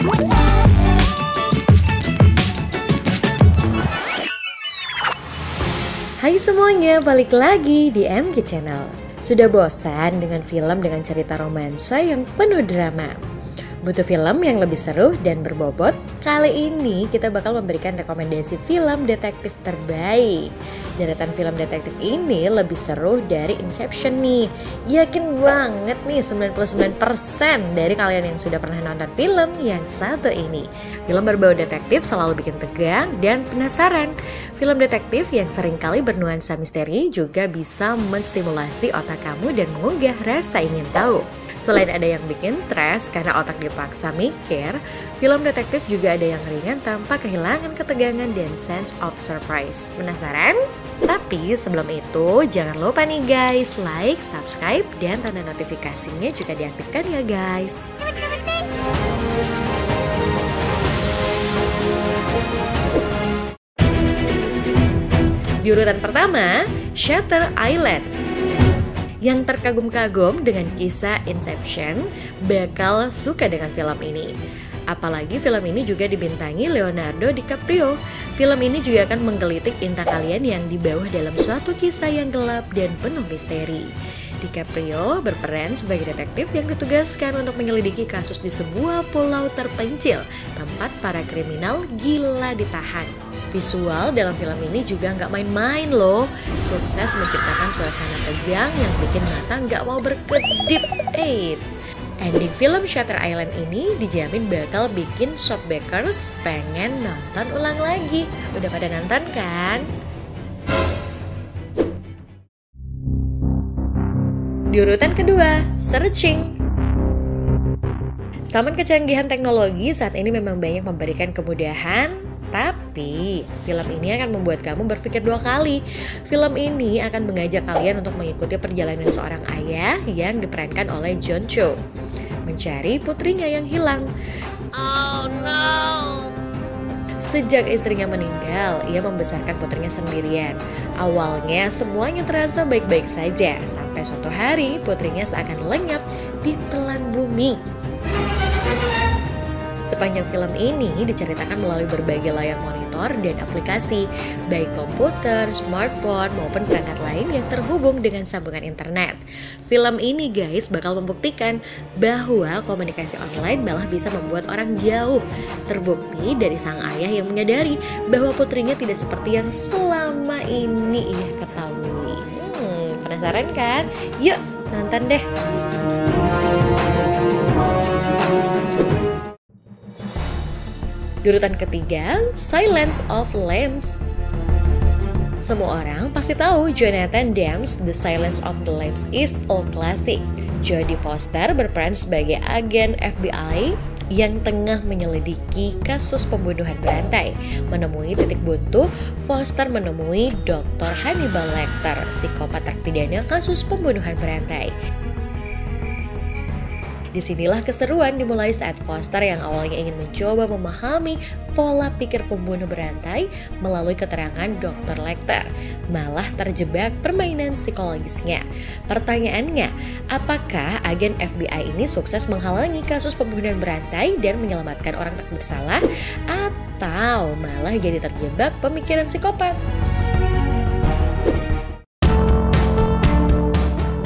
Hai semuanya, balik lagi di MG Channel. Sudah bosan dengan film dengan cerita romansa yang penuh drama? Butuh film yang lebih seru dan berbobot? Kali ini kita bakal memberikan rekomendasi film detektif terbaik. Deretan film detektif ini lebih seru dari Inception nih. Yakin banget nih 99% dari kalian yang sudah pernah nonton film yang satu ini. Film berbau detektif selalu bikin tegang dan penasaran. Film detektif yang seringkali bernuansa misteri juga bisa menstimulasi otak kamu dan menggugah rasa ingin tahu. Selain ada yang bikin stres karena otak dipaksa mikir, film detektif juga ada yang ringan tanpa kehilangan ketegangan dan sense of surprise. Penasaran? Tapi sebelum itu jangan lupa nih guys, like, subscribe, dan tanda notifikasinya juga diaktifkan ya guys. Di urutan pertama, Shutter Island. Yang terkagum-kagum dengan kisah Inception bakal suka dengan film ini. Apalagi film ini juga dibintangi Leonardo DiCaprio. Film ini juga akan menggelitik indra kalian yang di bawah dalam suatu kisah yang gelap dan penuh misteri. DiCaprio berperan sebagai detektif yang ditugaskan untuk menyelidiki kasus di sebuah pulau terpencil, tempat para kriminal gila ditahan. Visual dalam film ini juga nggak main-main loh. Sukses menciptakan suasana tegang yang bikin mata nggak mau berkedip. Eits, ending film Shutter Island ini dijamin bakal bikin shopbackers pengen nonton ulang lagi. Udah pada nonton kan? Di urutan kedua, Searching. Sama kecanggihan teknologi saat ini memang banyak memberikan kemudahan, tapi film ini akan membuat kamu berpikir dua kali. Film ini akan mengajak kalian untuk mengikuti perjalanan seorang ayah yang diperankan oleh John Cho mencari putrinya yang hilang. Oh no! Sejak istrinya meninggal, ia membesarkan putrinya sendirian. Awalnya semuanya terasa baik-baik saja, sampai suatu hari putrinya seakan lenyap di telan bumi. Sepanjang film ini diceritakan melalui berbagai layar monitor dan aplikasi, baik komputer, smartphone, maupun perangkat lain yang terhubung dengan sambungan internet. Film ini guys bakal membuktikan bahwa komunikasi online malah bisa membuat orang jauh. Terbukti dari sang ayah yang menyadari bahwa putrinya tidak seperti yang selama ini ia ketahui. Penasaran kan? Yuk nonton deh! Di urutan ketiga, Silence of Lambs. Semua orang pasti tahu Jonathan Demm's The Silence of the Lambs is old classic. Jodie Foster berperan sebagai agen FBI yang tengah menyelidiki kasus pembunuhan berantai. Menemui titik buntu, Foster menemui Dr. Hannibal Lecter, psikopat terpidana kasus pembunuhan berantai. Disinilah keseruan dimulai saat Foster yang awalnya ingin mencoba memahami pola pikir pembunuh berantai melalui keterangan Dr. Lecter, malah terjebak permainan psikologisnya. Pertanyaannya, apakah agen FBI ini sukses menghalangi kasus pembunuhan berantai dan menyelamatkan orang tak bersalah, atau malah jadi terjebak pemikiran psikopat?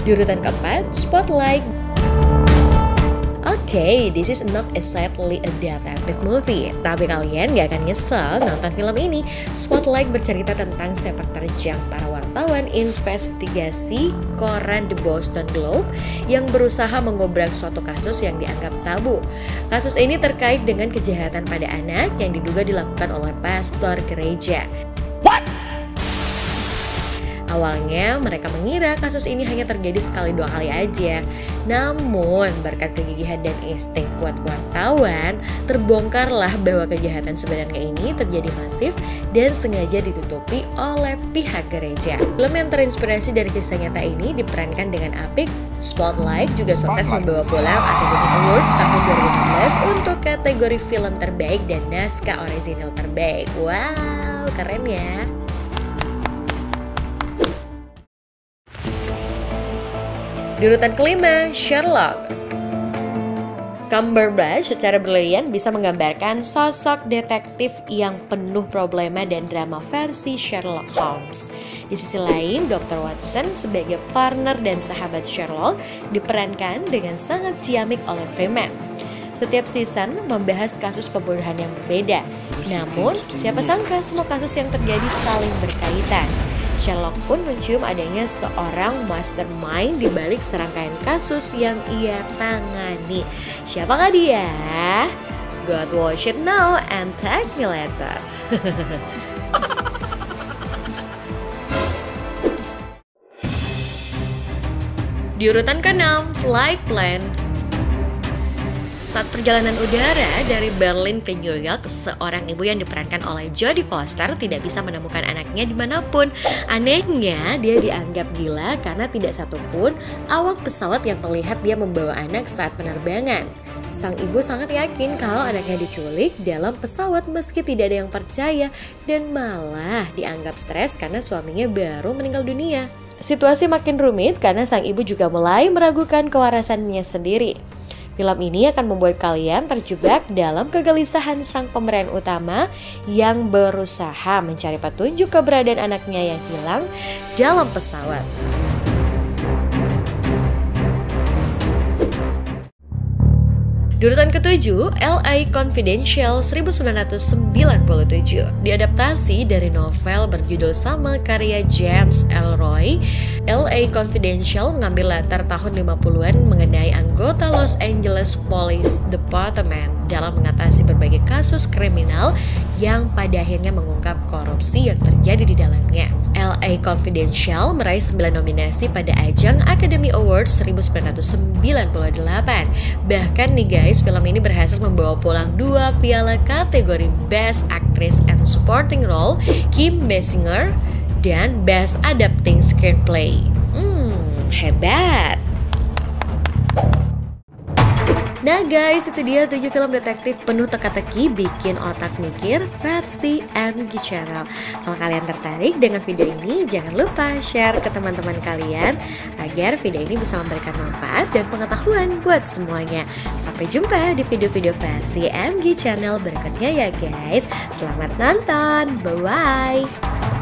Di urutan keempat, Spotlight. Oke, this is not exactly a detective movie, tapi kalian gak akan nyesel nonton film ini. Spotlight bercerita tentang sepak terjang para wartawan investigasi koran The Boston Globe yang berusaha mengobrak suatu kasus yang dianggap tabu. Kasus ini terkait dengan kejahatan pada anak yang diduga dilakukan oleh pastor gereja. Awalnya mereka mengira kasus ini hanya terjadi sekali dua kali aja. Namun berkat kegigihan dan insting kuat wartawan, terbongkarlah bahwa kejahatan sebenarnya ini terjadi masif dan sengaja ditutupi oleh pihak gereja. Film yang terinspirasi dari kisah nyata ini diperankan dengan apik. Spotlight juga sukses membawa pulang Academy Award tahun 2016 untuk kategori film terbaik dan naskah orisinal terbaik. Wow, keren ya. Di urutan kelima, Sherlock. Cumberbatch secara brilian bisa menggambarkan sosok detektif yang penuh problema dan drama versi Sherlock Holmes. Di sisi lain, Dr. Watson sebagai partner dan sahabat Sherlock diperankan dengan sangat ciamik oleh Freeman. Setiap season membahas kasus pembunuhan yang berbeda. Namun, siapa sangka semua kasus yang terjadi saling berkaitan. Sherlock pun mencium adanya seorang mastermind di balik serangkaian kasus yang ia tangani. Siapakah dia? God watch it now and tag me later. Di urutan ke-6, Flight Plan. Saat perjalanan udara dari Berlin ke New York, seorang ibu yang diperankan oleh Jodie Foster tidak bisa menemukan anaknya dimanapun. Anehnya, dia dianggap gila karena tidak satupun awak pesawat yang terlihat dia membawa anak saat penerbangan. Sang ibu sangat yakin kalau anaknya diculik dalam pesawat meski tidak ada yang percaya dan malah dianggap stres karena suaminya baru meninggal dunia. Situasi makin rumit karena sang ibu juga mulai meragukan kewarasannya sendiri. Film ini akan membuat kalian terjebak dalam kegelisahan sang pemeran utama yang berusaha mencari petunjuk keberadaan anaknya yang hilang dalam pesawat. Di urutan ke-7, LA Confidential 1997 diadaptasi dari novel berjudul sama karya James Ellroy. LA Confidential mengambil latar tahun 50-an mengenai anggota Los Angeles Police Department dalam mengatasi berbagai kasus kriminal yang pada akhirnya mengungkap korupsi yang terjadi di dalamnya. LA Confidential meraih 9 nominasi pada ajang Academy Awards 1998. Bahkan nih guys, film ini berhasil membawa pulang 2 piala kategori Best Actress and Supporting Role, Kim Basinger, dan Best Adapting Screenplay. Hebat! Nah guys, itu dia 7 film detektif penuh teka-teki bikin otak mikir versi MG Channel. Kalau kalian tertarik dengan video ini, jangan lupa share ke teman-teman kalian agar video ini bisa memberikan manfaat dan pengetahuan buat semuanya. Sampai jumpa di video-video versi MG Channel berikutnya ya guys. Selamat nonton, bye-bye!